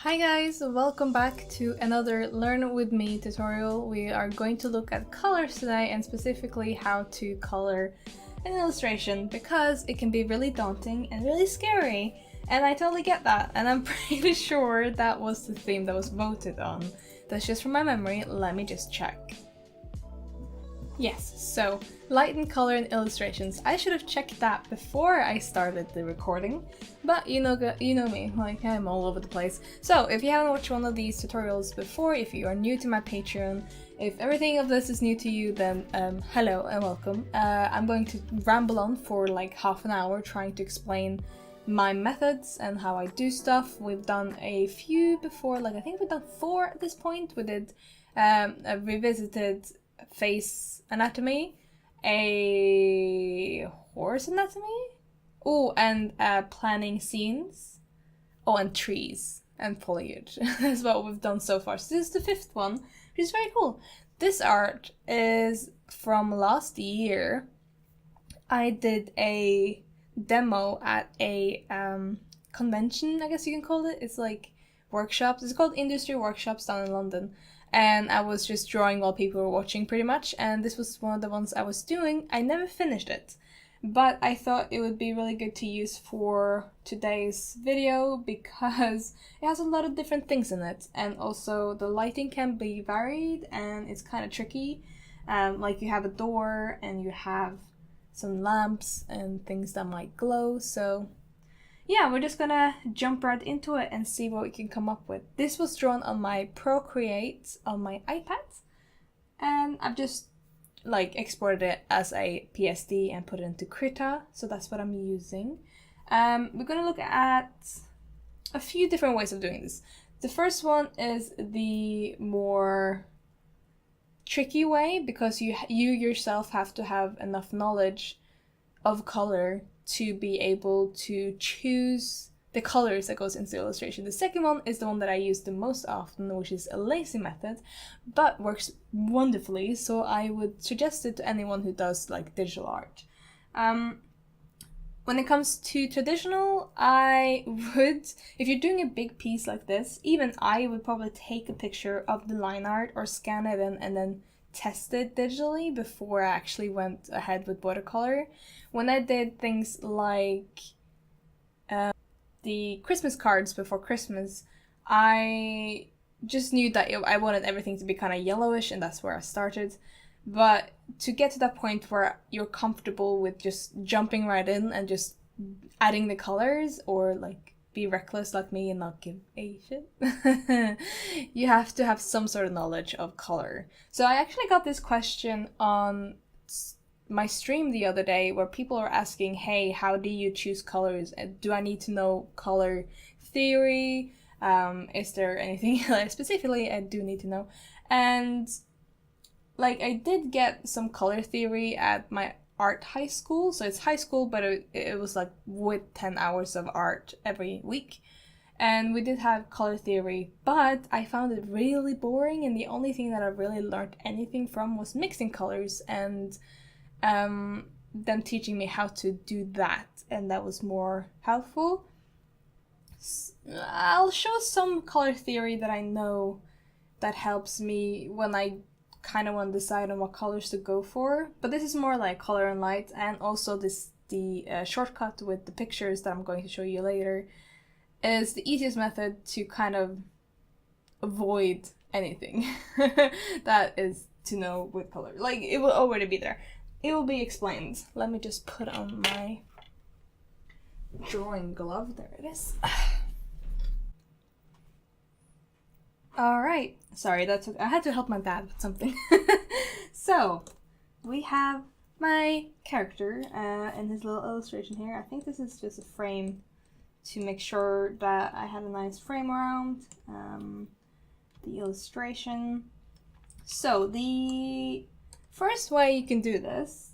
Hi guys, welcome back to another Learn With Me tutorial. We are going to look at colors today and specifically how to color an illustration because it can be really daunting and really scary, and I totally get that, and I'm pretty sure that was the theme that was voted on. That's just from my memory, let me just check. Yes, so light and color in illustrations. I should have checked that before I started the recording, but you know me, like I'm all over the place. So if you haven't watched one of these tutorials before, if you are new to my Patreon, if everything of this is new to you, then hello and welcome. I'm going to ramble on for like half an hour trying to explain my methods and how I do stuff. We've done a few before, like I think we've done 4 at this point. We did a revisited face anatomy, a horse anatomy, and planning scenes, and trees and foliage. That's what we've done so far. So this is the 5th one, which is very cool. This art is from last year. I did a demo at a convention, I guess you can call it. It's like workshops. It's called Industry Workshops down in London. And I was just drawing while people were watching pretty much, and this was one of the ones I was doing. I never finished it, but I thought it would be really good to use for today's video because it has a lot of different things in it, and also the lighting can be varied and it's kind of tricky. Like you have a door and you have some lamps and things that might glow, so yeah, we're just gonna jump right into it and see what we can come up with. This was drawn on my Procreate on my iPad, and I've just like exported it as a PSD and put it into Krita, so that's what I'm using. We're gonna look at a few different ways of doing this. The first one is the more tricky way because you yourself have to have enough knowledge of color to be able to choose the colors that goes into the illustration. The second one is the one that I use the most often, which is a lazy method, but works wonderfully, so I would suggest it to anyone who does like digital art. When it comes to traditional, I would, if you're doing a big piece like this, even I would probably take a picture of the line art or scan it in and then test it digitally before I actually went ahead with watercolor. When I did things like the Christmas cards before Christmas, I just knew that I wanted everything to be kind of yellowish, and that's where I started. But to get to that point where you're comfortable with just jumping right in and just adding the colors, or like be reckless like me and not give a shit, you have to have some sort of knowledge of color. So I actually got this question on my stream the other day where people are asking, hey, how do you choose colors? Do I need to know color theory? Is there anything specifically I do need to know? And like I did get some color theory at my art high school, so it's high school, but it was like with 10 hours of art every week, and we did have color theory, but I found it really boring, and the only thing that I really learned anything from was mixing colors and them teaching me how to do that, and that was more helpful. I'll show some color theory that I know that helps me when I kind of want to decide on what colors to go for, but this is more like color and light, and also the shortcut with the pictures that I'm going to show you later is the easiest method to kind of avoid anything that is to know with color. Like, it will already be there. It will be explained. Let me just put on my drawing glove. There it is. Alright, sorry, I had to help my dad with something. So, we have my character in his little illustration here. I think this is just a frame to make sure that I have a nice frame around the illustration. So, the first way you can do this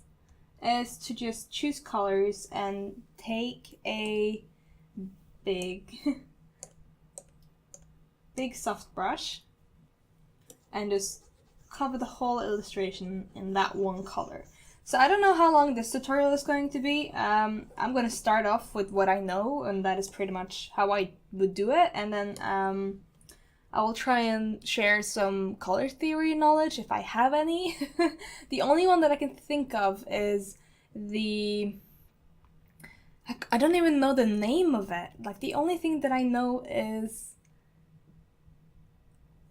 is to just choose colors and take a big soft brush and just cover the whole illustration in that one color. So I don't know how long this tutorial is going to be. I'm going to start off with what I know, and that is pretty much how I would do it, and then I will try and share some color theory knowledge if I have any. The only one that I can think of is I don't even know the name of it. Like, the only thing that I know is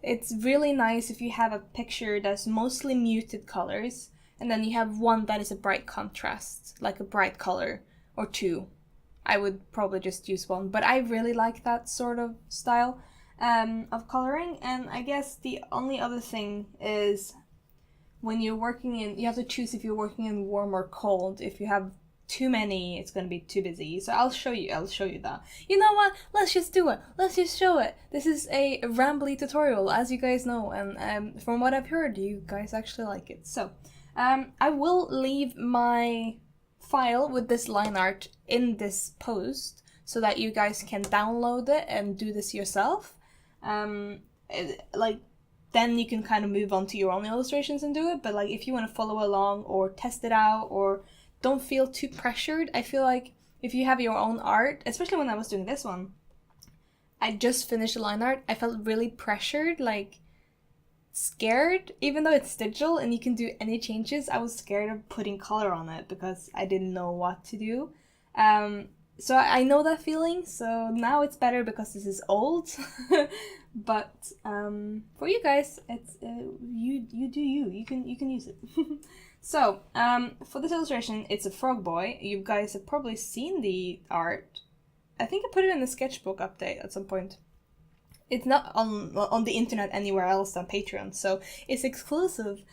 it's really nice if you have a picture that's mostly muted colors, and then you have one that is a bright contrast, like a bright color, or two. I would probably just use one, but I really like that sort of style of coloring. And I guess the only other thing is when you're working in, you have to choose if you're working in warm or cold. If you have too many, it's going to be too busy. So I'll show you that. You know what? Let's just do it. Let's just show it. This is a rambly tutorial, as you guys know, and from what I've heard, you guys actually like it. So I will leave my file with this line art in this post so that you guys can download it and do this yourself. Like, then you can kind of move on to your own illustrations and do it. But like, if you want to follow along or test it out or don't feel too pressured, I feel like if you have your own art, especially when I was doing this one, I just finished the line art, I felt really pressured, like scared, even though it's digital and you can do any changes. I was scared of putting color on it because I didn't know what to do. So I know that feeling, so now it's better because this is old. But for you guys, it's you do you can use it. So for this illustration, it's a frog boy. You guys have probably seen the art. I think I put it in the sketchbook update at some point. It's not on the internet anywhere else than Patreon, so it's exclusive.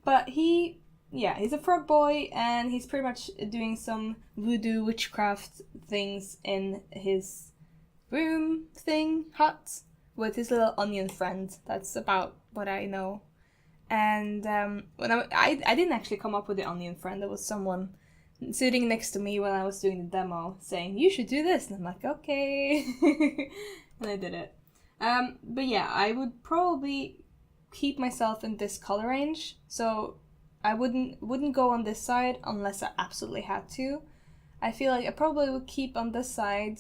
But he's a frog boy, and he's pretty much doing some voodoo witchcraft things in his room hut with his little onion friend. That's about what I know. And when I didn't actually come up with the onion friend. There was someone sitting next to me when I was doing the demo saying, you should do this, and I'm like, okay. And I did it. But yeah, I would probably keep myself in this color range. So I wouldn't go on this side unless I absolutely had to. I feel like I probably would keep on this side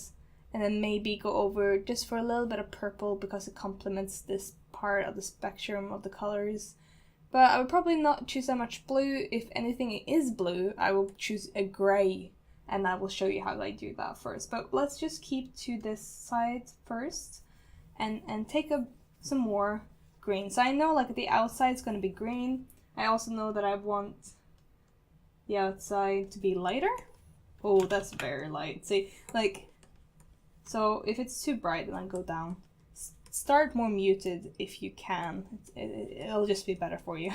and then maybe go over just for a little bit of purple because it complements this part of the spectrum of the colors. But I would probably not choose that much blue. If anything it is blue, I will choose a gray, and I will show you how I do that first. But let's just keep to this side first and take some more green. So I know like the outside is going to be green. I also know that I want the outside to be lighter. Oh, that's very light. See, like, so if it's too bright, then I go down. Start more muted if you can. It'll just be better for you.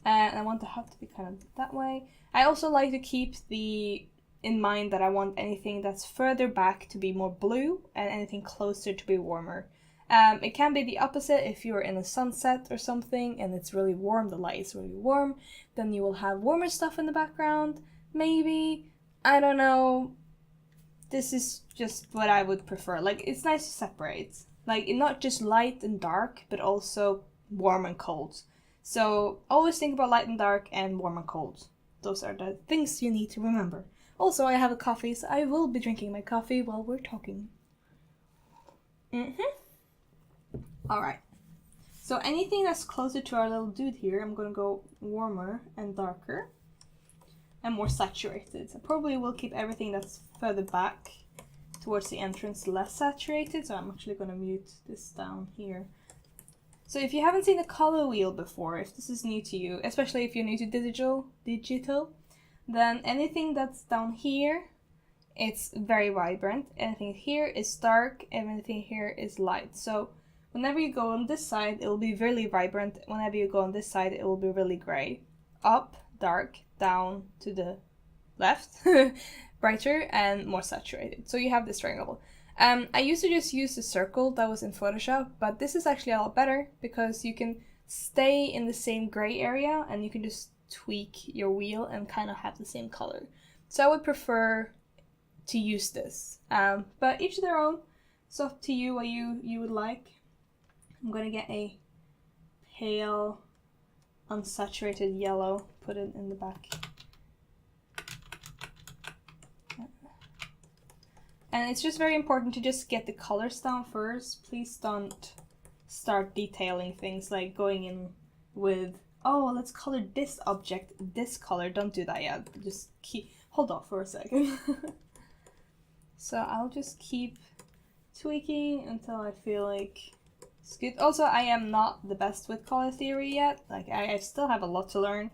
And I want the hut to be kind of that way. I also like to keep in mind that I want anything that's further back to be more blue and anything closer to be warmer. It can be the opposite. If you're in a sunset or something and it's really warm, the light is really warm, then you will have warmer stuff in the background. Maybe, I don't know. This is just what I would prefer. Like, it's nice to separate. Like, not just light and dark, but also warm and cold. So always think about light and dark and warm and cold. Those are the things you need to remember. Also, I have a coffee, so I will be drinking my coffee while we're talking. Alright. So anything that's closer to our little dude here, I'm gonna go warmer and darker. And more saturated. I probably will keep everything that's further back towards the entrance less saturated, so I'm actually going to mute this down here. So if you haven't seen the color wheel before, if this is new to you, especially if you're new to digital, then anything that's down here, it's very vibrant. Anything here is dark, and anything here is light. So whenever you go on this side, it will be really vibrant. Whenever you go on this side, it will be really gray. Up, dark, down to the left, brighter and more saturated. So you have this triangle. I used to just use the circle that was in Photoshop, but this is actually a lot better because you can stay in the same gray area and you can just tweak your wheel and kind of have the same color. So I would prefer to use this. But each their own. It's up to you what you would like. I'm gonna get a pale unsaturated yellow, put it in the back. And it's just very important to just get the colors down first. Please don't start detailing things like going in with, oh, let's color this object this color. Don't do that yet. Just hold off for a second. So I'll just keep tweaking until I feel like it's good. Also, I am not the best with color theory yet. Like, I still have a lot to learn.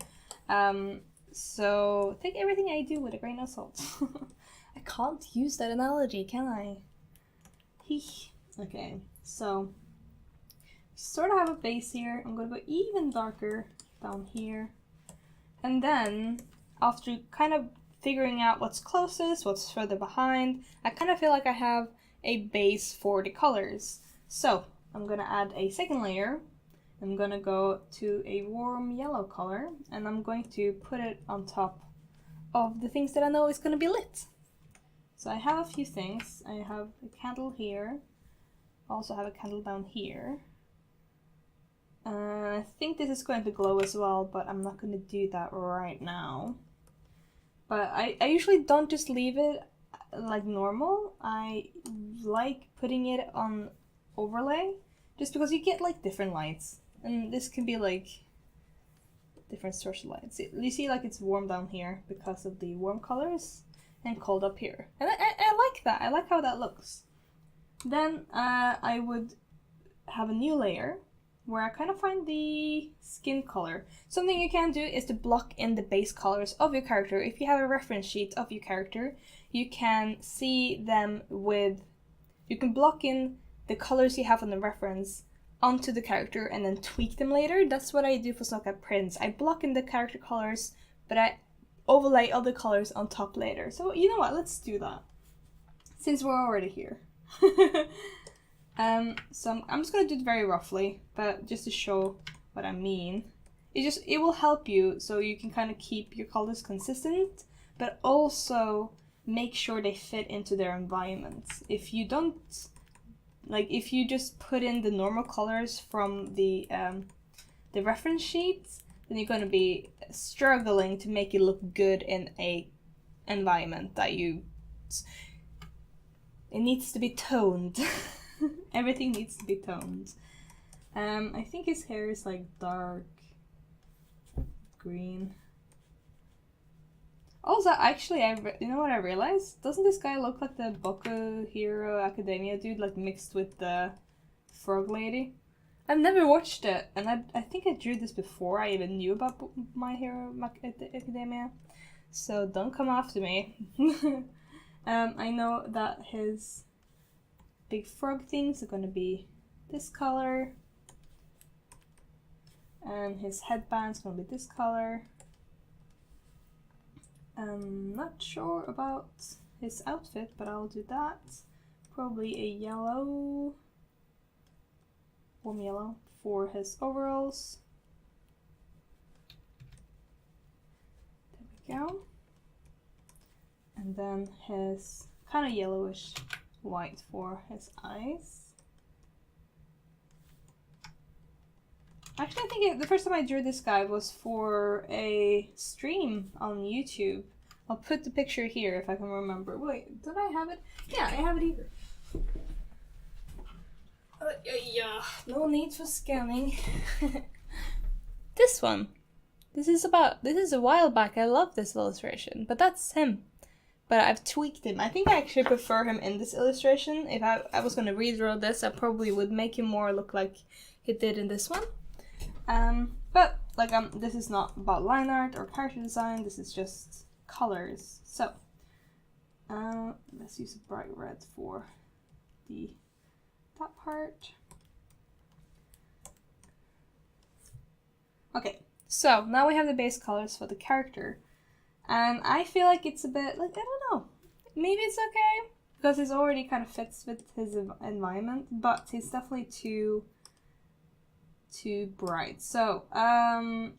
So take everything I do with a grain of salt. I can't use that analogy, can I? Okay, so sort of have a base here. I'm gonna go even darker down here. And then, after kind of figuring out what's closest, what's further behind, I kind of feel like I have a base for the colors. So, I'm gonna add a second layer. I'm gonna go to a warm yellow color, and I'm going to put it on top of the things that I know is gonna be lit. So I have a few things. I have a candle here. I also have a candle down here. I think this is going to glow as well, but I'm not going to do that right now. But I usually don't just leave it like normal. I like putting it on overlay, just because you get like different lights. And this can be like different source of lights. You see like it's warm down here because of the warm colors, and cold up here. And I like that. I like how that looks. Then I would have a new layer where I kind of find the skin color. Something you can do is to block in the base colors of your character. If you have a reference sheet of your character, you can see them with... You can block in the colors you have on the reference onto the character and then tweak them later. That's what I do for Snowcat Prince. I block in the character colors, but I overlay other colors on top later. So you know what, let's do that, since we're already here. So I'm just gonna do it very roughly, but just to show what I mean. It will help you so you can kind of keep your colors consistent, but also make sure they fit into their environment. If you don't, like if you just put in the normal colors from the reference sheets, then you're going to be struggling to make it look good in a environment that it needs to be toned. Everything needs to be toned. I think his hair is like dark green. Also, actually, you know what I realized? Doesn't this guy look like the Boku Hero Academia dude, like mixed with the frog lady? I've never watched it, and I think I drew this before I even knew about My Hero Academia, so don't come after me. I know that his big frog things are gonna be this color, and his headband's gonna be this color. I'm not sure about his outfit, but I'll do that. Probably a yellow, warm yellow for his overalls. There we go. And then his kind of yellowish white for his eyes. Actually, I think the first time I drew this guy was for a stream on YouTube. I'll put the picture here if I can remember. Wait, did I have it? Yeah, I have it here. Yeah, no need for scanning. This one. This is a while back. I love this illustration, but that's him. But I've tweaked him. I think I actually prefer him in this illustration. If I was gonna redraw this, I probably would make him more look like he did in this one. But like this is not about line art or character design, this is just colors. So let's use a bright red for that part. Okay, so now we have the base colors for the character. And I feel like it's a bit like, I don't know, maybe it's okay because it already kind of fits with his environment, but he's definitely too bright. So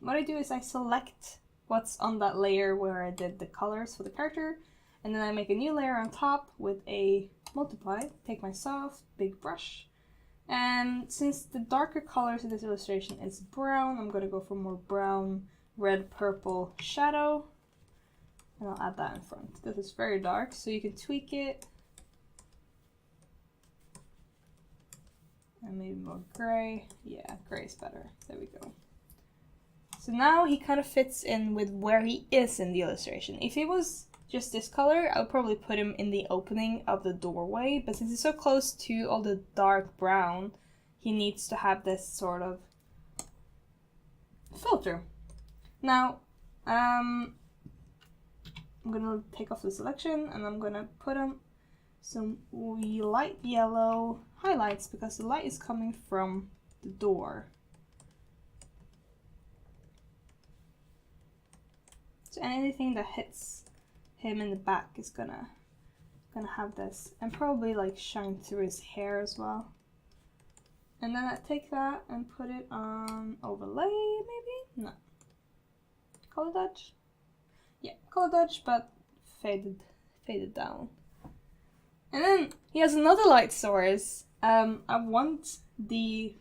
what I do is I select what's on that layer where I did the colors for the character, and then I make a new layer on top with a multiply. Take my soft big brush, And since the darker colors in this illustration is brown, I'm going to go for more brown, red, purple shadow. And I'll add that in front. This is very dark, so you can tweak it. And maybe more gray. Yeah, gray is better. There we go. So now he kind of fits in with where he is in the illustration. If he was just this color, I would probably put him in the opening of the doorway, but since he's so close to all the dark brown, he needs to have this sort of filter. Now, I'm gonna take off the selection and I'm gonna put on some light yellow highlights because the light is coming from the door. So anything that hits him in the back is gonna have this, and probably like shine through his hair as well. And then I take that and put it on overlay, maybe? No. Color dodge? Yeah, color dodge, but faded down. And then he has another light source. I want the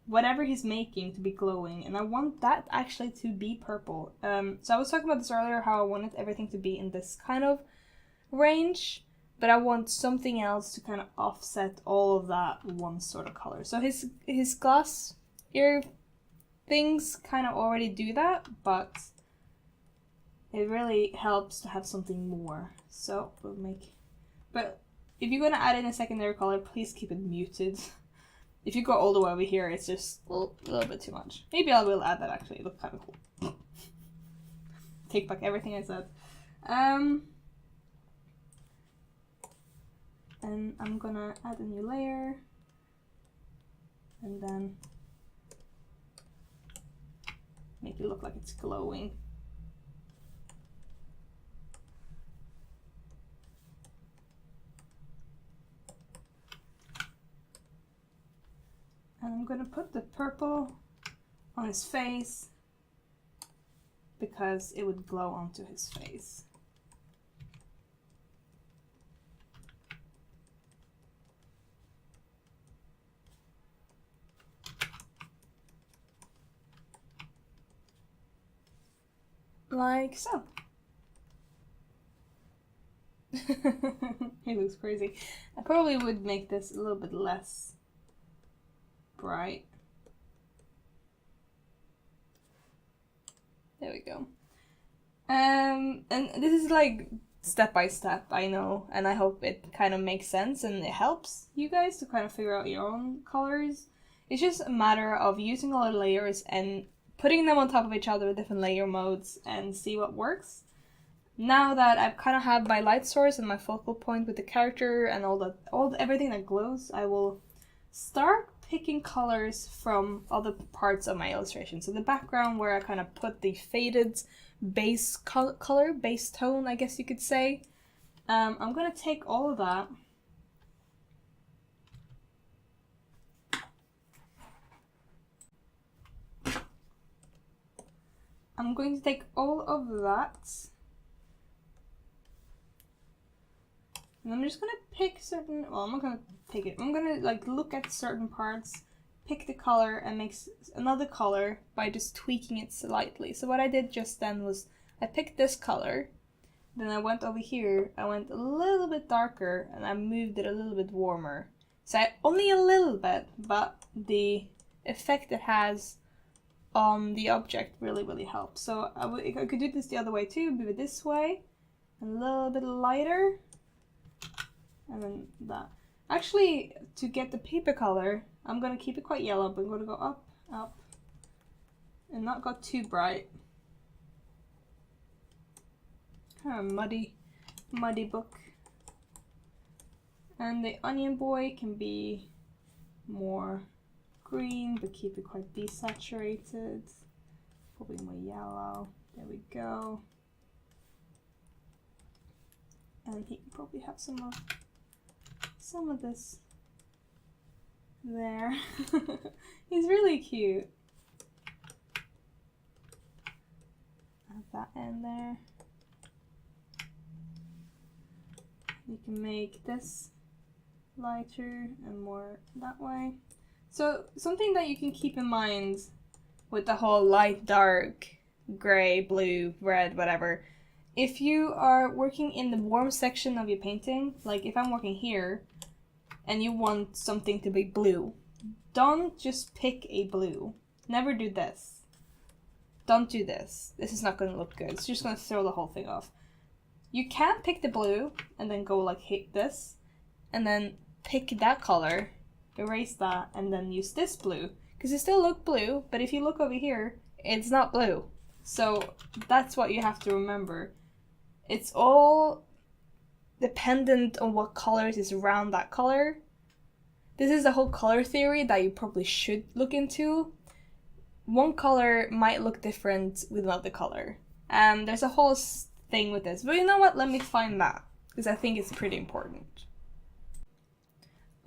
whatever he's making to be glowing, and I want that actually to be purple. So I was talking about this earlier, how I wanted everything to be in this kind of range, but I want something else to kind of offset all of that one sort of color. So his glass ear things kind of already do that, but it really helps to have something more. So we'll make, but if you're gonna add in a secondary color, please keep it muted. If you go all the way over here, it's just a little bit too much. Maybe I will add that actually, it looks kind of cool. Take back everything I said. And I'm gonna add a new layer. And then make it look like it's glowing. And I'm gonna put the purple on his face because it would glow onto his face. Like so. He looks crazy. I probably would make this a little bit less bright. There we go. And this is like step by step, I know, and I hope it kind of makes sense and it helps you guys to kind of figure out your own colors. It's just a matter of using a lot of layers and putting them on top of each other with different layer modes and see what works. Now that I've kind of had my light source and my focal point with the character and everything that glows, I will start picking colors from other parts of my illustration. So the background where I kind of put the faded base color, base tone, I guess you could say. I'm gonna take all of that I'm going to take all of that and I'm just gonna pick certain, well, I'm not gonna pick it, I'm gonna like look at certain parts, pick the color and make another color by just tweaking it slightly. So what I did just then was I picked this color, then I went over here, I went a little bit darker and I moved it a little bit warmer. So only a little bit, but the effect it has on the object really helps. So I could do this the other way too, move it this way, a little bit lighter, and then that. Actually, to get the paper color, I'm going to keep it quite yellow, but I'm going to go up, and not go too bright. Kind of muddy book. And the onion boy can be more green, but keep it quite desaturated. Probably more yellow. There we go. And he can probably have some of this there. He's really cute. Add that in there. You can make this lighter and more that way. So something that you can keep in mind with the whole light, dark, gray, blue, red, whatever. If you are working in the warm section of your painting, like if I'm working here and you want something to be blue, don't just pick a blue. Never do this. Don't do this. This is not going to look good. It's just going to throw the whole thing off. You can pick the blue and then go like hit this and then pick that color, erase that, and then use this blue. Because it still look blue, but if you look over here, it's not blue. So that's what you have to remember. It's all dependent on what colors is around that color. This is the whole color theory that you probably should look into. One color might look different with another color. There's a whole thing with this. But you know what? Let me find that. Because I think it's pretty important.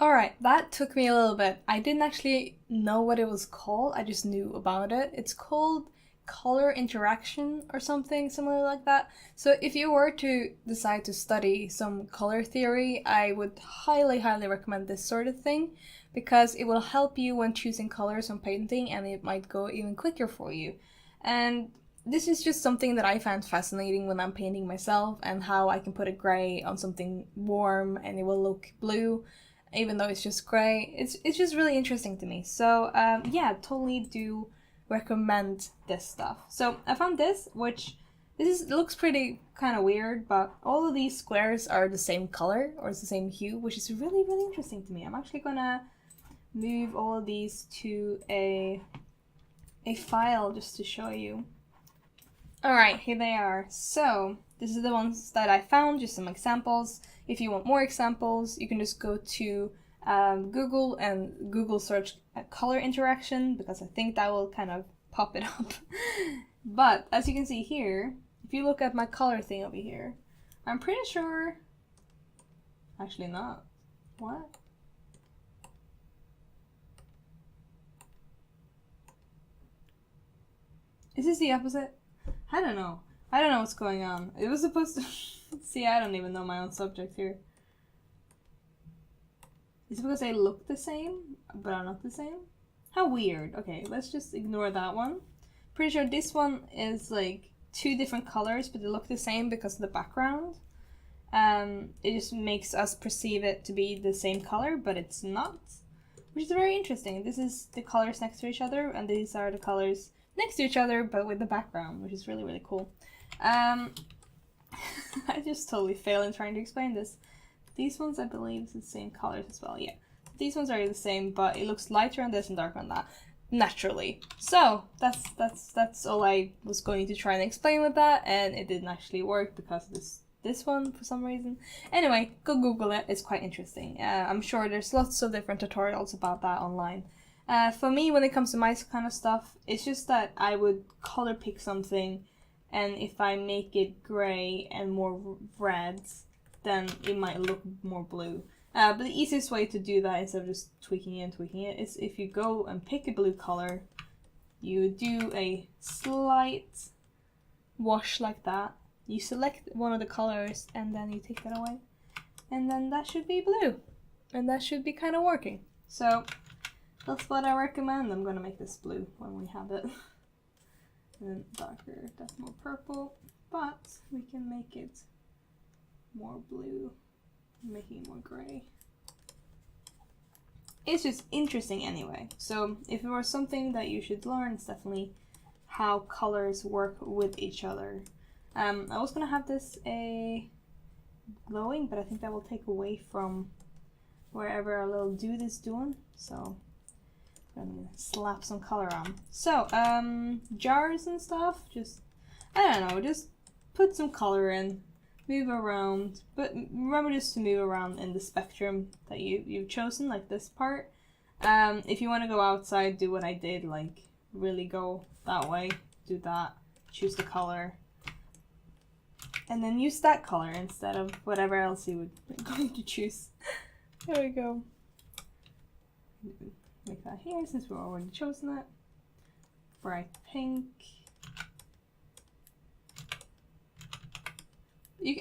Alright, that took me a little bit. I didn't actually know what it was called. I just knew about it. It's called color interaction or something similar like that. So if you were to decide to study some color theory, I would highly recommend this sort of thing because it will help you when choosing colors on painting and it might go even quicker for you. And this is just something that I found fascinating when I'm painting myself and how I can put a gray on something warm and it will look blue even though it's just gray. It's just really interesting to me. So yeah, totally do recommend this stuff. So I found this, which looks pretty kind of weird, but all of these squares are the same color or it's the same hue, which is really interesting to me. I'm actually gonna move all of these to a file just to show you. Alright, here they are. So this is the ones that I found, just some examples. If you want more examples, you can just go to Google and Google search color interaction because I think that will kind of pop it up. But as you can see here, if you look at my color thing over here, I'm pretty sure, actually not. What? Is this the opposite? I don't know. I don't know what's going on. It was supposed to... See, I don't even know my own subject here. Is it because they look the same, but are not the same? How weird. Okay, let's just ignore that one. Pretty sure this one is like two different colors, but they look the same because of the background. It just makes us perceive it to be the same color, but it's not. Which is very interesting. This is the colors next to each other, and these are the colors next to each other, but with the background, which is really cool. I just totally fail in trying to explain this. These ones, I believe, is the same colors as well. Yeah, these ones are the same, but it looks lighter on this and darker on that, naturally. So that's all I was going to try and explain with that, and it didn't actually work because of this one for some reason. Anyway, go Google it. It's quite interesting. I'm sure there's lots of different tutorials about that online. For me, when it comes to my kind of stuff, it's just that I would color pick something, and if I make it gray and more red, then it might look more blue. But the easiest way to do that instead of just tweaking it is if you go and pick a blue color, you do a slight wash like that. You select one of the colors and then you take that away. And then that should be blue. And that should be kind of working. So that's what I recommend. I'm gonna make this blue when we have it. And then darker, that's more purple. But we can make it more blue, making it more gray. It's just interesting anyway. So if it was something that you should learn, it's definitely how colors work with each other. I was gonna have this glowing, but I think that will take away from wherever our little dude is doing. So I'm gonna slap some color on. So jars and stuff, just I don't know, just put some color in, move around, but remember just to move around in the spectrum that you've chosen, like this part. If you want to go outside, do what I did, like really go that way, do that, choose the color, and then use that color instead of whatever else you would going to choose. There we go. Make that here since we've already chosen it. Bright pink.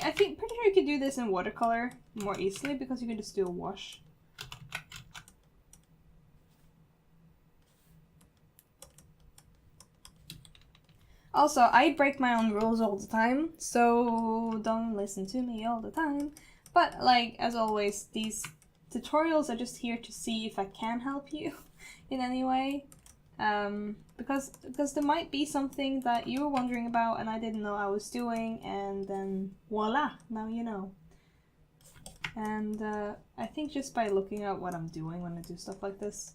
I think pretty sure you could do this in watercolor more easily because you can just do a wash Also, I break my own rules all the time, so don't listen to me all the time. But, like, as always, these tutorials are just here to see if I can help you in any way. Because there might be something that you were wondering about and I didn't know I was doing, and then voila, now you know. And I think just by looking at what I'm doing when I do stuff like this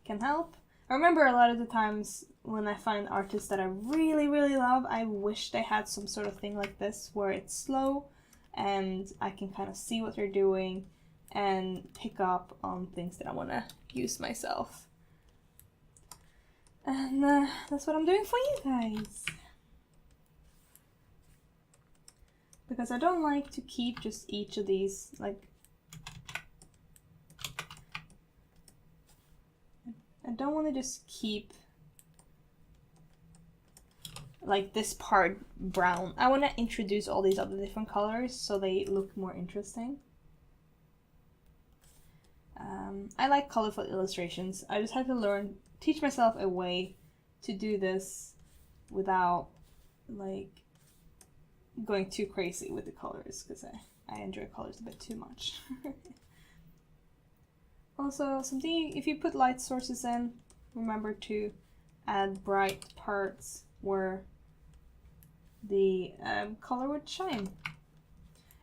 can help. I remember a lot of the times when I find artists that I really, really love, I wish they had some sort of thing like this where it's slow and I can kind of see what they're doing and pick up on things that I want to use myself. And that's what I'm doing for you guys. Because I don't like to keep just each of these, like, I don't want to just keep like this part brown. I want to introduce all these other different colors so they look more interesting. I like colorful illustrations. I just have to teach myself a way to do this without like going too crazy with the colors, because I enjoy colors a bit too much. Also, something, if you put light sources in, remember to add bright parts where the color would shine.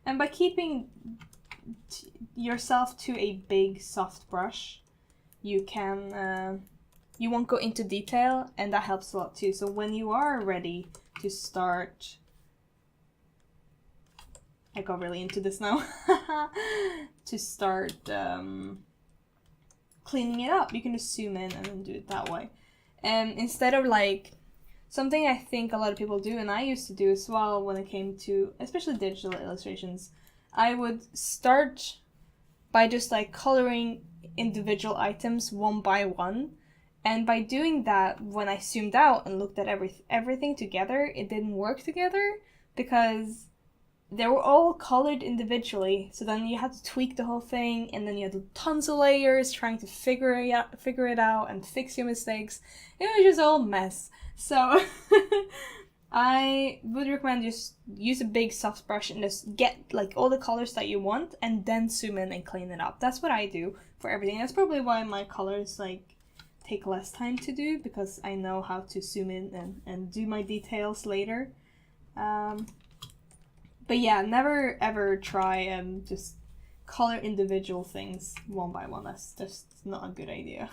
And by keeping yourself to a big soft brush, you can you won't go into detail, and that helps a lot too. So when you are ready to start, I got really into this now, to start cleaning it up, you can just zoom in and then do it that way. And instead of like, something I think a lot of people do, and I used to do as well when it came to especially digital illustrations, I would start by just like coloring individual items one by one. And by doing that, when I zoomed out and looked at everything together, it didn't work together because they were all colored individually. So then you had to tweak the whole thing, and then you had tons of layers trying to figure it out and fix your mistakes. It was just all mess. So I would recommend just use a big soft brush and just get like all the colors that you want, and then zoom in and clean it up. That's what I do for everything. That's probably why my colors like take less time to do, because I know how to zoom in and do my details later. But yeah, never ever try and just color individual things one by one. That's just not a good idea.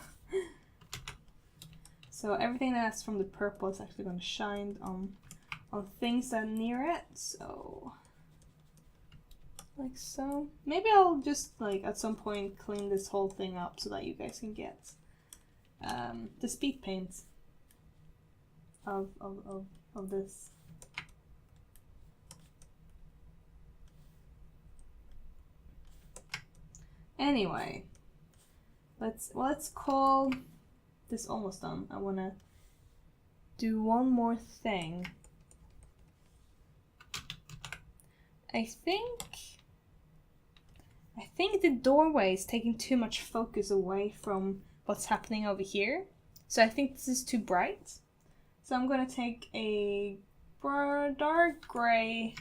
So everything that's from the purple is actually going to shine on things that are near it. So like so. Maybe I'll just like at some point clean this whole thing up so that you guys can get the speed paint of this. Anyway, let's call this almost done. I wanna do one more thing. I think the doorway is taking too much focus away from what's happening over here. So I think this is too bright. So I'm gonna take a dark gray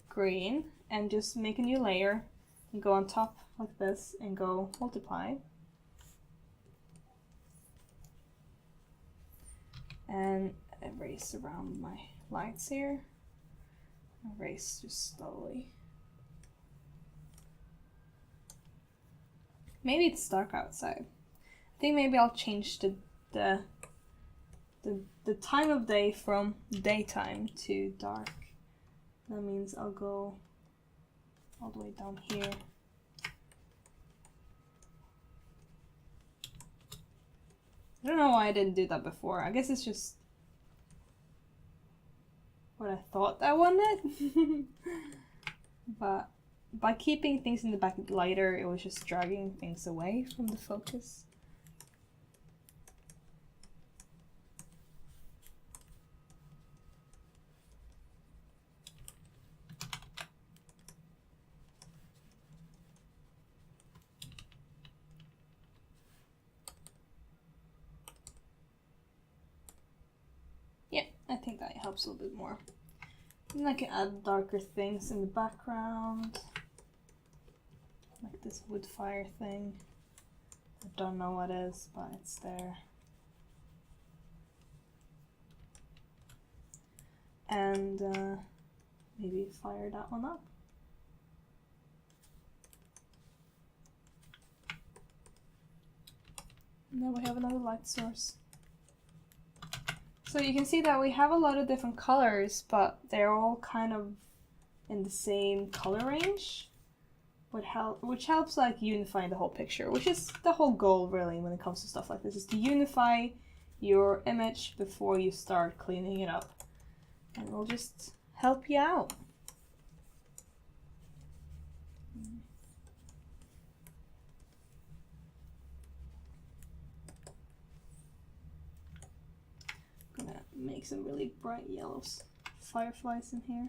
green and just make a new layer and go on top like this and go multiply. And erase around my lights here. Erase just slowly. Maybe it's dark outside. I think maybe I'll change the time of day from daytime to dark. That means I'll go all the way down here. I don't know why I didn't do that before. I guess it's just what I thought I wanted. But by keeping things in the back lighter, it was just dragging things away from the focus. I think that helps a little bit more. And I can add darker things in the background. Like this wood fire thing. I don't know what it is, but it's there. And maybe fire that one up. And then we have another light source. So you can see that we have a lot of different colors, but they're all kind of in the same color range, which helps like unifying the whole picture, which is the whole goal really when it comes to stuff like this, is to unify your image before you start cleaning it up. And it'll just help you out. I'm gonna make some really bright yellows, fireflies in here.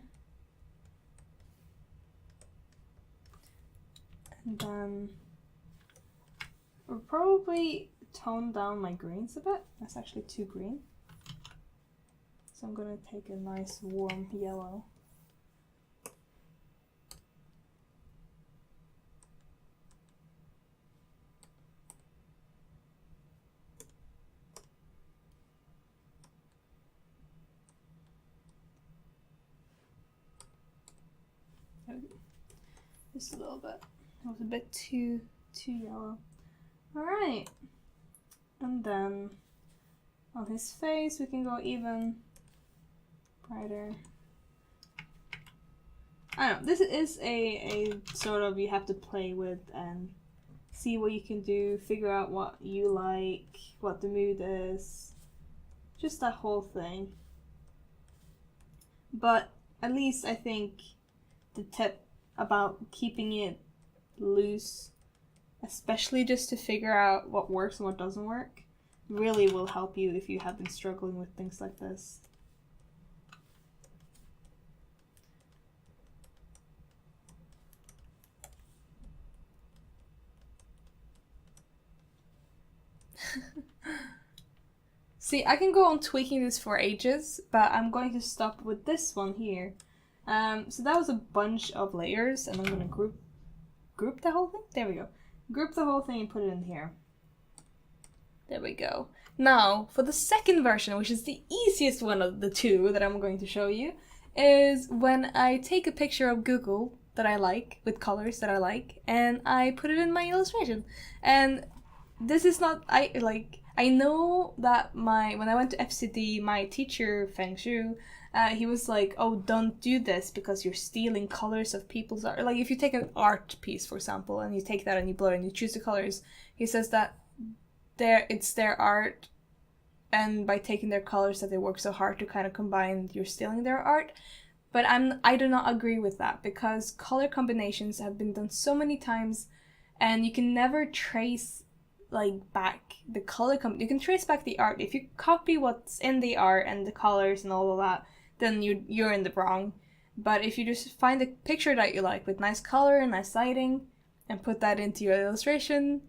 And then we'll probably tone down my greens a bit. That's actually too green. So I'm gonna take a nice warm yellow. Just a little bit. It was a bit too yellow. Alright. And then on his face we can go even brighter. I don't know, this is a sort of, you have to play with and see what you can do, figure out what you like, what the mood is, just that whole thing. But at least I think the tip about keeping it loose, especially just to figure out what works and what doesn't work, really will help you if you have been struggling with things like this. See, I can go on tweaking this for ages, but I'm going to stop with this one here. So that was a bunch of layers, and I'm gonna group the whole thing? There we go. Group the whole thing and put it in here. There we go. Now, for the second version, which is the easiest one of the two that I'm going to show you, is when I take a picture of Google that I like, with colors that I like, and I put it in my illustration. And this is not, I know that when I went to FCD, my teacher, Feng Shu, he was like, oh, don't do this because you're stealing colors of people's art. Like if you take an art piece, for example, and you take that and you blur and you choose the colors, he says that it's their art, and by taking their colors that they work so hard to kind of combine, you're stealing their art. But I do not agree with that, because color combinations have been done so many times, and you can never trace back the color you can trace back the art. If you copy what's in the art and the colors and all of that, then you're in the wrong. But if you just find a picture that you like with nice color and nice lighting and put that into your illustration,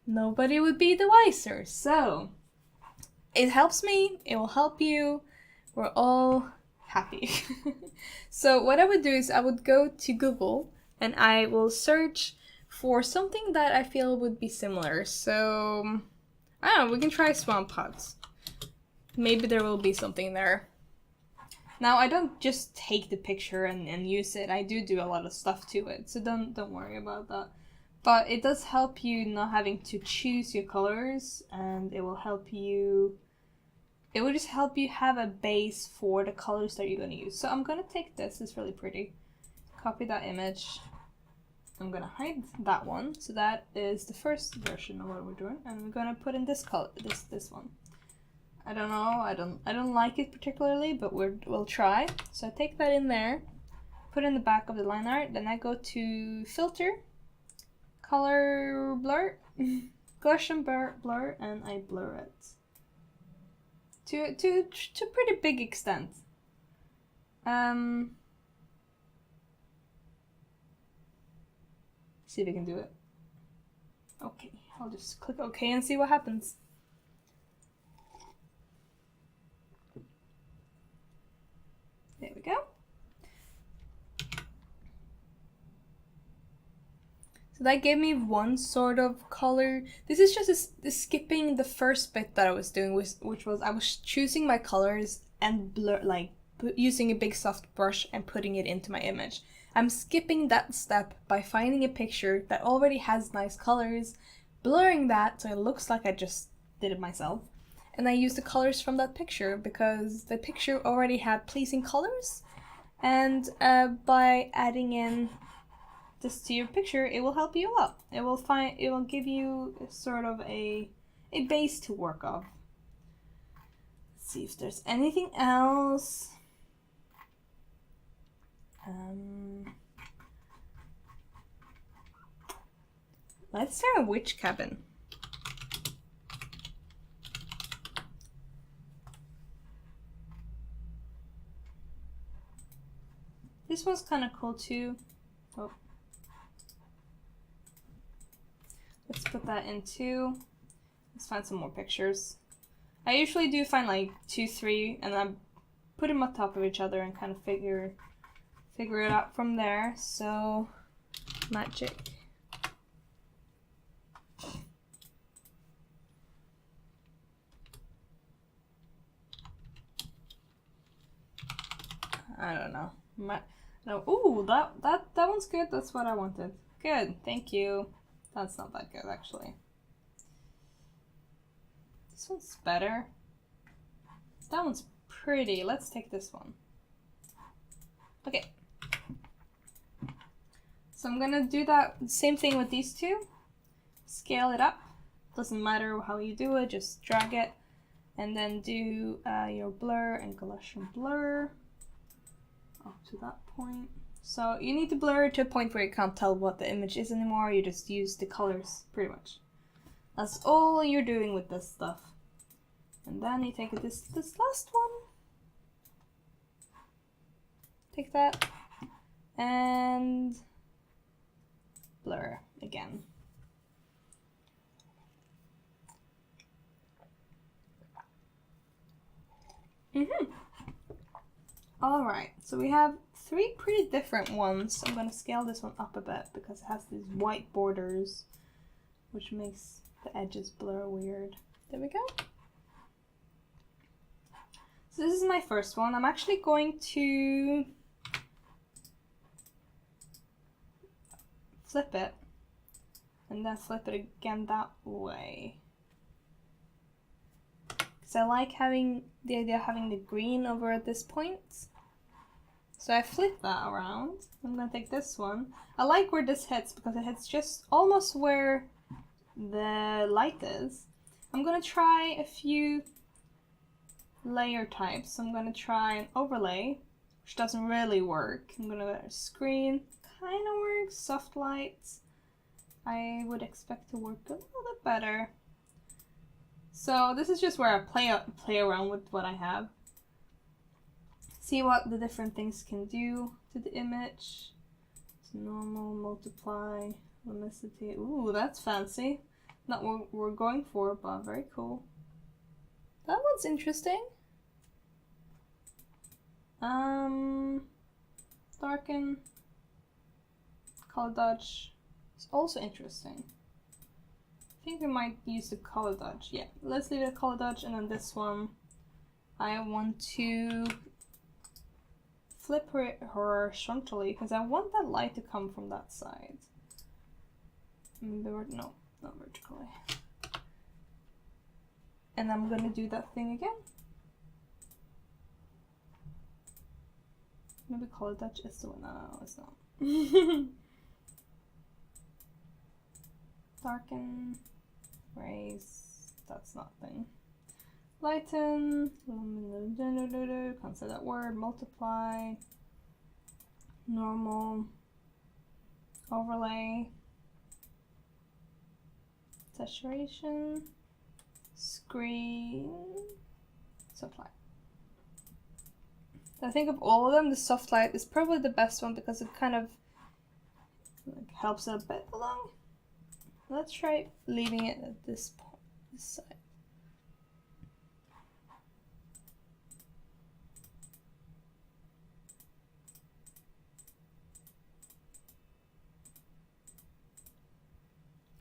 nobody would be the wiser. So it helps me, it will help you, we're all happy. So what I would do is I would go to Google and I will search for something that I feel would be similar. So, I don't know, we can try swamp pots. Maybe there will be something there. Now, I don't just take the picture and use it. I do a lot of stuff to it, so don't worry about that. But it does help you not having to choose your colors, and it will just help you have a base for the colors that you're going to use. So I'm going to take this, it's really pretty. Copy that image. I'm gonna hide that one, so that is the first version of what we're doing, and we're gonna put in this color, this one. I don't know, I don't like it particularly, but we'll try. So I take that in there, put it in the back of the line art, then I go to filter, color blur, Gaussian blur, and I blur it to pretty big extent. See if we can do it. Okay, I'll just click OK and see what happens. So that gave me one sort of color. This is just skipping the first bit that I was doing, which was I was choosing my colors and using a big soft brush and putting it into my image. I'm skipping that step by finding a picture that already has nice colors, blurring that so it looks like I just did it myself. And I used the colors from that picture because the picture already had pleasing colors. And by adding in this to your picture, it will help you a lot. It will give you sort of a base to work off. Let's see if there's anything else. Let's start a witch cabin. This one's kind of cool too. Oh. Let's put that in too. Let's find some more pictures. I usually do find like 2, 3, and then put them on top of each other and kind of figure it out from there. So, magic. I don't know. No. Ooh, that one's good. That's what I wanted. Good. Thank you. That's not that good actually. This one's better. That one's pretty. Let's take this one. Okay. So I'm gonna do that same thing with these two. Scale it up. Doesn't matter how you do it, just drag it. And then do your blur and Gaussian blur up to that point. So you need to blur it to a point where you can't tell what the image is anymore. You just use the colors, pretty much. That's all you're doing with this stuff. And then you take this last one. Take that and blur again. Alright, so we have 3 pretty different ones. I'm going to scale this one up a bit because it has these white borders, which makes the edges blur weird. There we go. So this is my first one. I'm actually going to flip it and then flip it again that way. Because I like having the idea of having the green over at this point. So I flip that around. I'm gonna take this one. I like where this hits because it hits just almost where the light is. I'm gonna try a few layer types. I'm gonna try an overlay, which doesn't really work. I'm gonna go to screen, kind of works. Soft lights, I would expect to work a little bit better. So this is just where I play around with what I have. See what the different things can do to the image. It's normal, multiply, luminosity. Ooh, that's fancy. Not what we're going for, but very cool. That one's interesting. Darken, color dodge. It's also interesting. I think we might use the color dodge. Yeah, let's leave it a color dodge, and then this one, I want to flip her horizontally because I want that light to come from that side. No, not vertically. And I'm gonna do that thing again. Maybe color dodge is the one. No, it's not. Darken, raise, that's not thing. Lighten, can't say that word, multiply, normal, overlay, saturation, screen, soft light. I think of all of them, the soft light is probably the best one because it kind of like helps it a bit along. Let's try leaving it at this point, this side.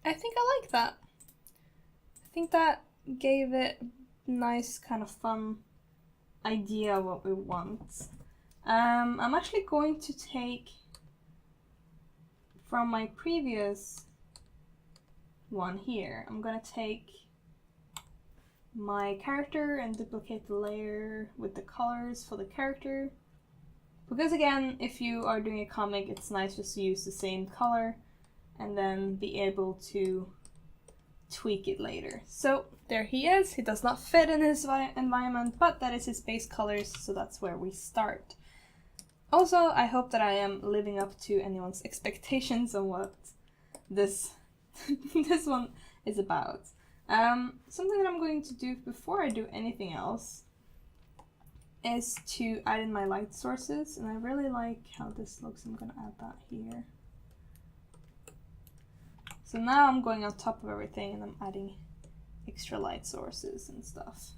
I think I like that. I think that gave it a nice kind of fun idea of what we want. I'm actually going to take from my previous one here, I'm gonna take my character and duplicate the layer with the colors for the character. Because again, if you are doing a comic, it's nice just to use the same color and then be able to tweak it later. So there he is. He does not fit in his environment, but that is his base colors, so that's where we start. Also, I hope that I am living up to anyone's expectations on what this this one is about. Something that I'm going to do before I do anything else is to add in my light sources, and I really like how this looks. I'm gonna add that here. So now I'm going on top of everything and I'm adding extra light sources and stuff.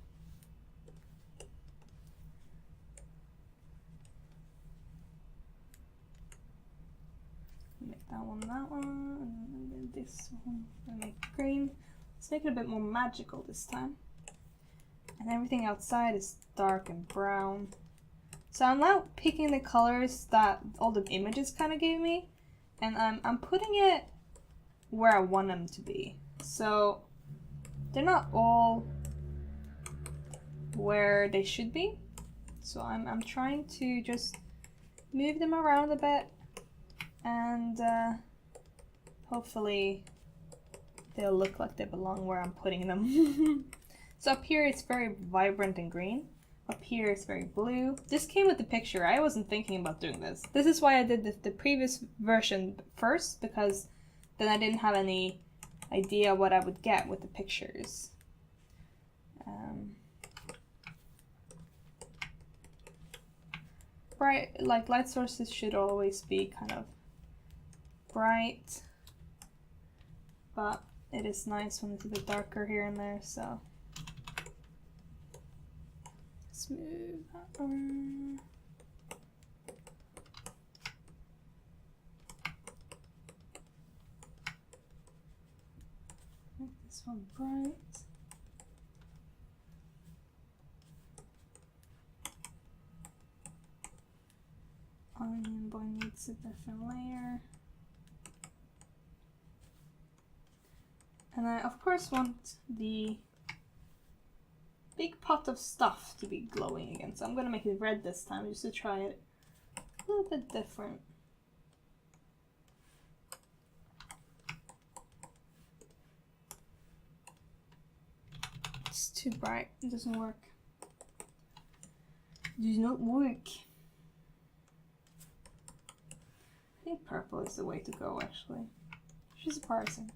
Make that one, and then this one, and make green. Let's make it a bit more magical this time. And everything outside is dark and brown. So I'm now picking the colors that all the images kind of gave me, and I'm putting it where I want them to be. So they're not all where they should be. So I'm trying to just move them around a bit, and hopefully they'll look like they belong where I'm putting them. So up here it's very vibrant and green. Up here it's very blue. This came with the picture. I wasn't thinking about doing this. This is why I did the previous version first, because then I didn't have any idea what I would get with the pictures. Bright, like light sources should always be kind of bright, but it is nice when it's a bit darker here and there, so let's move that on. Make this one bright. Onion boy needs a different layer. And I of course want the big pot of stuff to be glowing again, so I'm gonna make it red this time just to try it a little bit different. It's too bright, it doesn't work. It does not work. I think purple is the way to go, actually. Which is surprising.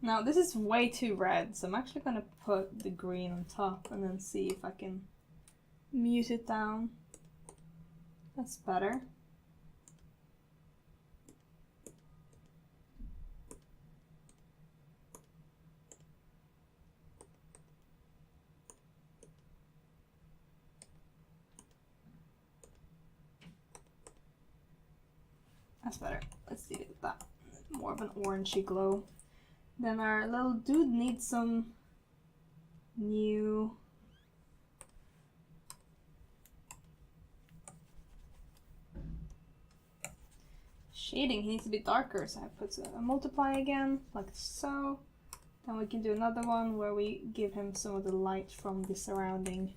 Now this is way too red, so I'm actually gonna put the green on top and then see if I can mute it down. That's better. That's better. Let's leave it at that. More of an orangey glow. Then our little dude needs some new shading. He needs to be darker, so I put a multiply again, like so. Then we can do another one where we give him some of the light from the surrounding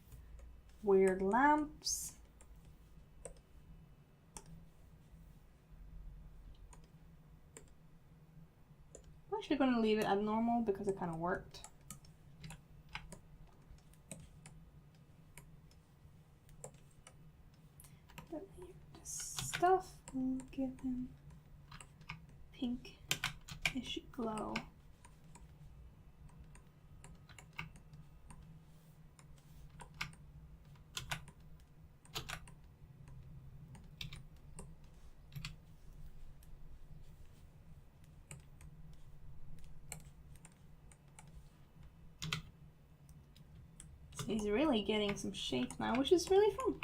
weird lamps. I'm actually going to leave it at normal because it kind of worked. Then this stuff will give him pinkish glow. He's really getting some shape now, which is really fun.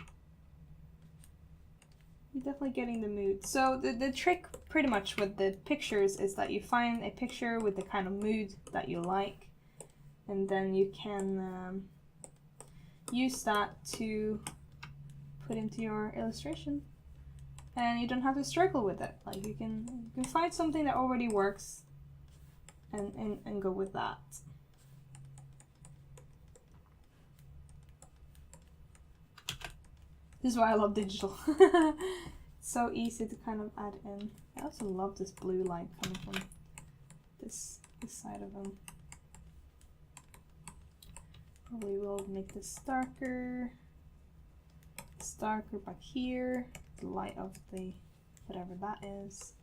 You're definitely getting the mood. So the trick pretty much with the pictures is that you find a picture with the kind of mood that you like, and then you can use that to put into your illustration. And you don't have to struggle with it. Like you can find something that already works and go with that. This is why I love digital. So easy to kind of add in. I also love this blue light coming from this side of them. Probably will make this darker. It's darker back here. The light of the whatever that is.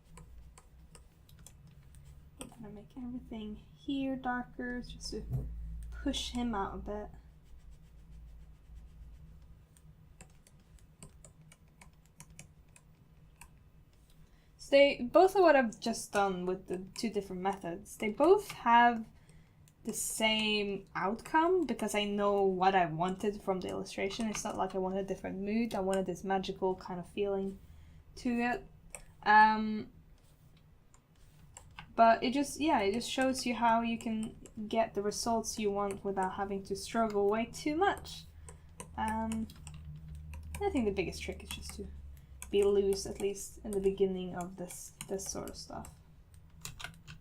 I'm gonna make everything here darker just to push him out a bit. They both of what I've just done with the two different methods, they both have the same outcome because I know what I wanted from the illustration. It's not like I want a different mood. I wanted this magical kind of feeling to it. But it just shows you how you can get the results you want without having to struggle way too much. I think the biggest trick is just to be loose, at least in the beginning of this sort of stuff.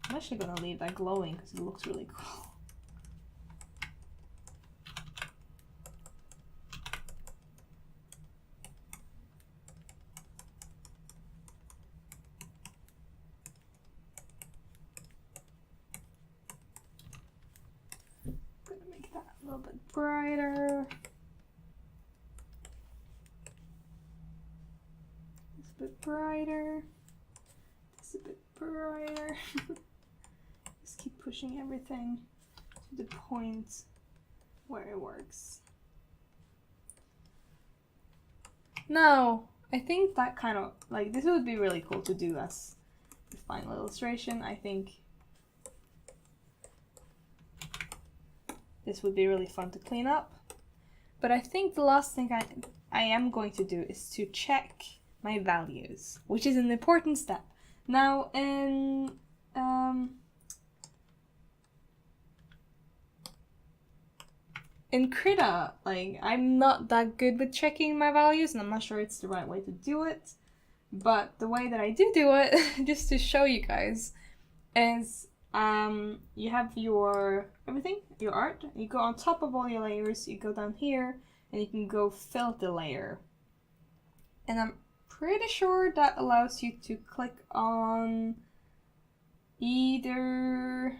I'm actually gonna leave that glowing because it looks really cool. Gonna make that a little bit brighter. A bit brighter. It's a bit brighter. Just keep pushing everything to the point where it works. Now, I think that kind of, like, this would be really cool to do as the final illustration. I think this would be really fun to clean up. But I think the last thing I am going to do is to check my values, which is an important step. Now in Krita, like, I'm not that good with checking my values and I'm not sure it's the right way to do it, but the way that I do it, just to show you guys, is you have your everything, your art, you go on top of all your layers, you go down here and you can go filter layer, and I'm pretty sure that allows you to click on either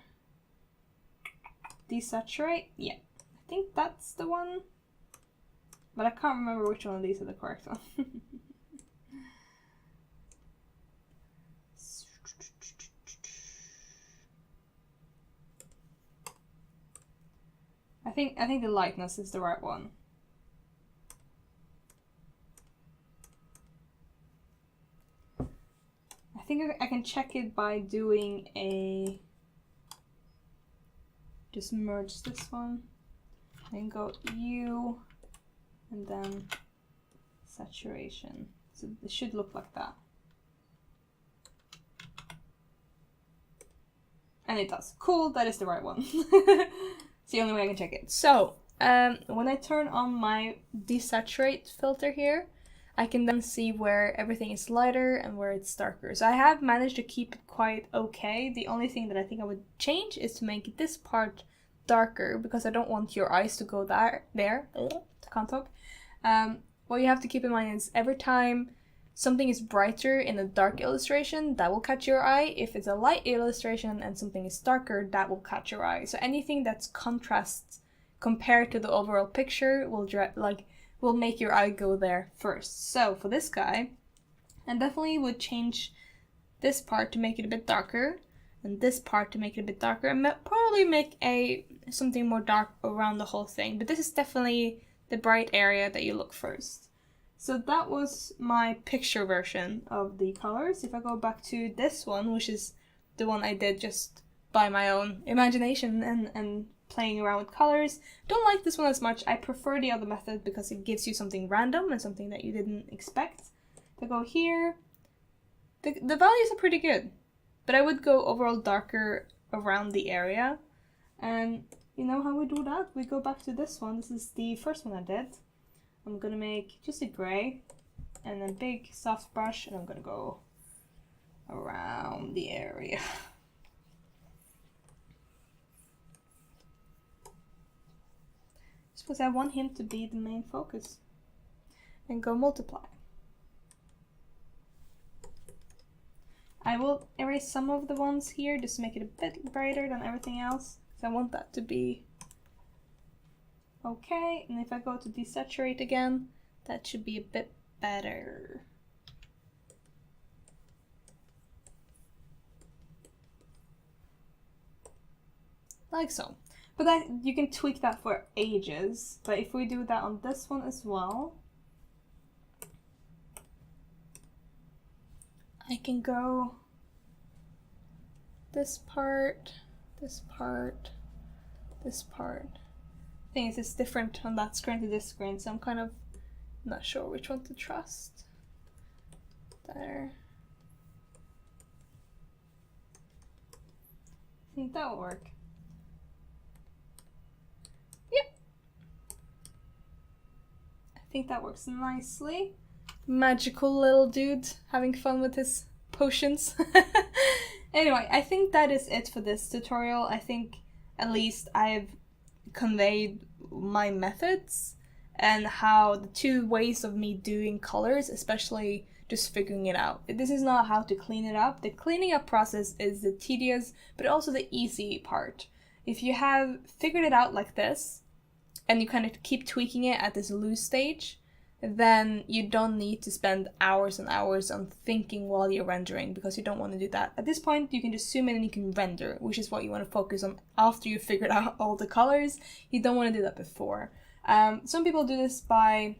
desaturate, yeah, I think that's the one, but I can't remember which one of these are the correct one. I think the lightness is the right one. I think I can check it by doing a, just merge this one and go U and then saturation. So it should look like that. And it does. Cool, that is the right one. It's the only way I can check it. So when I turn on my desaturate filter here, I can then see where everything is lighter and where it's darker. So I have managed to keep it quite okay. The only thing that I think I would change is to make this part darker, because I don't want your eyes to go there. I can't talk. What you have to keep in mind is every time something is brighter in a dark illustration, that will catch your eye. If it's a light illustration and something is darker, that will catch your eye. So anything that's contrast compared to the overall picture will make your eye go there first. So for this guy, I definitely would change this part to make it a bit darker, and this part to make it a bit darker, and probably make something more dark around the whole thing. But this is definitely the bright area that you look first. So that was my picture version of the colors. If I go back to this one, which is the one I did just by my own imagination and playing around with colors. Don't like this one as much. I prefer the other method because it gives you something random and something that you didn't expect. If I go here, the values are pretty good, but I would go overall darker around the area. And you know how we do that? We go back to this one. This is the first one I did. I'm gonna make just a gray and a big soft brush, and I'm gonna go around the area. Just because I want him to be the main focus. And go multiply. I will erase some of the ones here just to make it a bit brighter than everything else, because I want that to be okay. And if I go to desaturate again, that should be a bit better. Like so. But that, you can tweak that for ages. But if we do that on this one as well, I can go this part, this part, this part. The thing is, it's different on that screen to this screen, so I'm kind of not sure which one to trust. There. I think that will work. Yep. I think that works nicely. Magical little dude having fun with his potions. Anyway, I think that is it for this tutorial. I think at least I've conveyed my methods and how the two ways of me doing colors, especially just figuring it out. This is not how to clean it up. The cleaning up process is the tedious but also the easy part. If you have figured it out like this and you kind of keep tweaking it at this loose stage, then you don't need to spend hours and hours on thinking while you're rendering, because you don't want to do that. At this point, you can just zoom in and you can render, which is what you want to focus on after you've figured out all the colors. You don't want to do that before. Some people do this by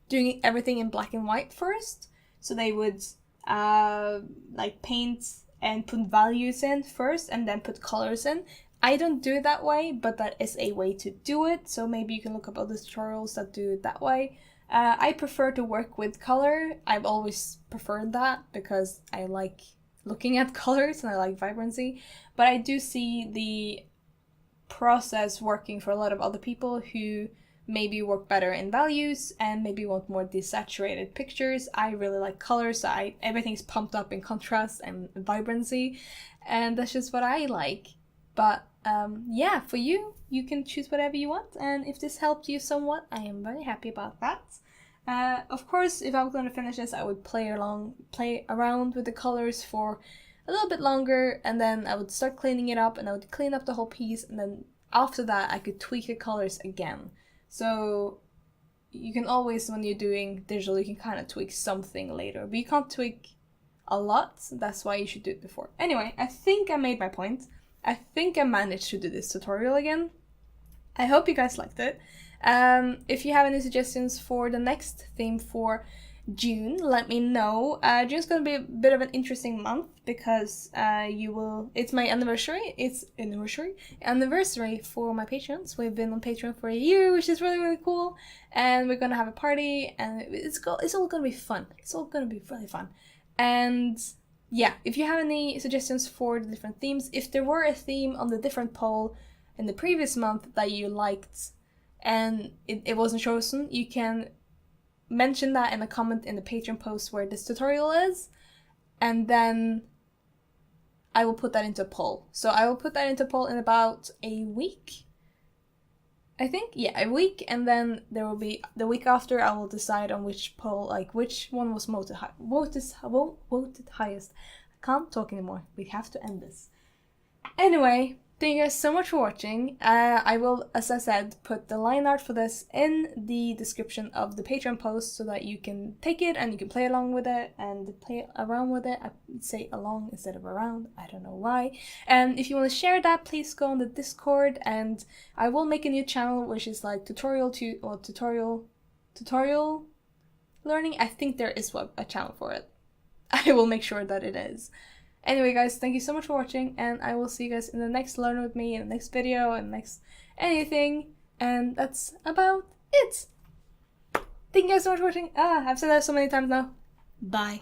doing everything in black and white first. So they would like paint and put values in first and then put colors in. I don't do it that way, but that is a way to do it. So maybe you can look up other tutorials that do it that way. I prefer to work with color. I've always preferred that because I like looking at colors and I like vibrancy. But I do see the process working for a lot of other people who maybe work better in values and maybe want more desaturated pictures. I really like colors, so everything's pumped up in contrast and vibrancy, and that's just what I like. But yeah, for you, you can choose whatever you want, and if this helped you somewhat, I am very happy about that. Of course, if I was going to finish this, I would play around with the colors for a little bit longer, and then I would start cleaning it up, and I would clean up the whole piece, and then after that, I could tweak the colors again. So you can always, when you're doing digital, you can kind of tweak something later, but you can't tweak a lot. That's why you should do it before. Anyway, I think I made my point. I think I managed to do this tutorial again. I hope you guys liked it. If you have any suggestions for the next theme for June, let me know. June's gonna be a bit of an interesting month because it's my anniversary. It's anniversary for my patrons. We've been on Patreon for a year, which is really, really cool. And we're gonna have a party, and it's all gonna be fun. It's all gonna be really fun. And yeah, if you have any suggestions for the different themes, if there were a theme on the different poll in the previous month that you liked and it wasn't chosen, you can mention that in a comment in the Patreon post where this tutorial is, and then I will put that into a poll. So I will put that into a poll in about a week, I think. Yeah, a week, and then there will be the week after I will decide on which poll, like which one was voted highest. I can't talk anymore. We have to end this. Anyway, thank you guys so much for watching. I will, as I said, put the line art for this in the description of the Patreon post so that you can take it and you can play along with it and play around with it. I say along instead of around. I don't know why. And if you want to share that, please go on the Discord, and I will make a new channel which is like tutorial learning. I think there is a channel for it. I will make sure that it is. Anyway, guys, thank you so much for watching, and I will see you guys in the next Learn With Me, in the next video, and next anything, and that's about it. Thank you guys so much for watching. I've said that so many times now. Bye.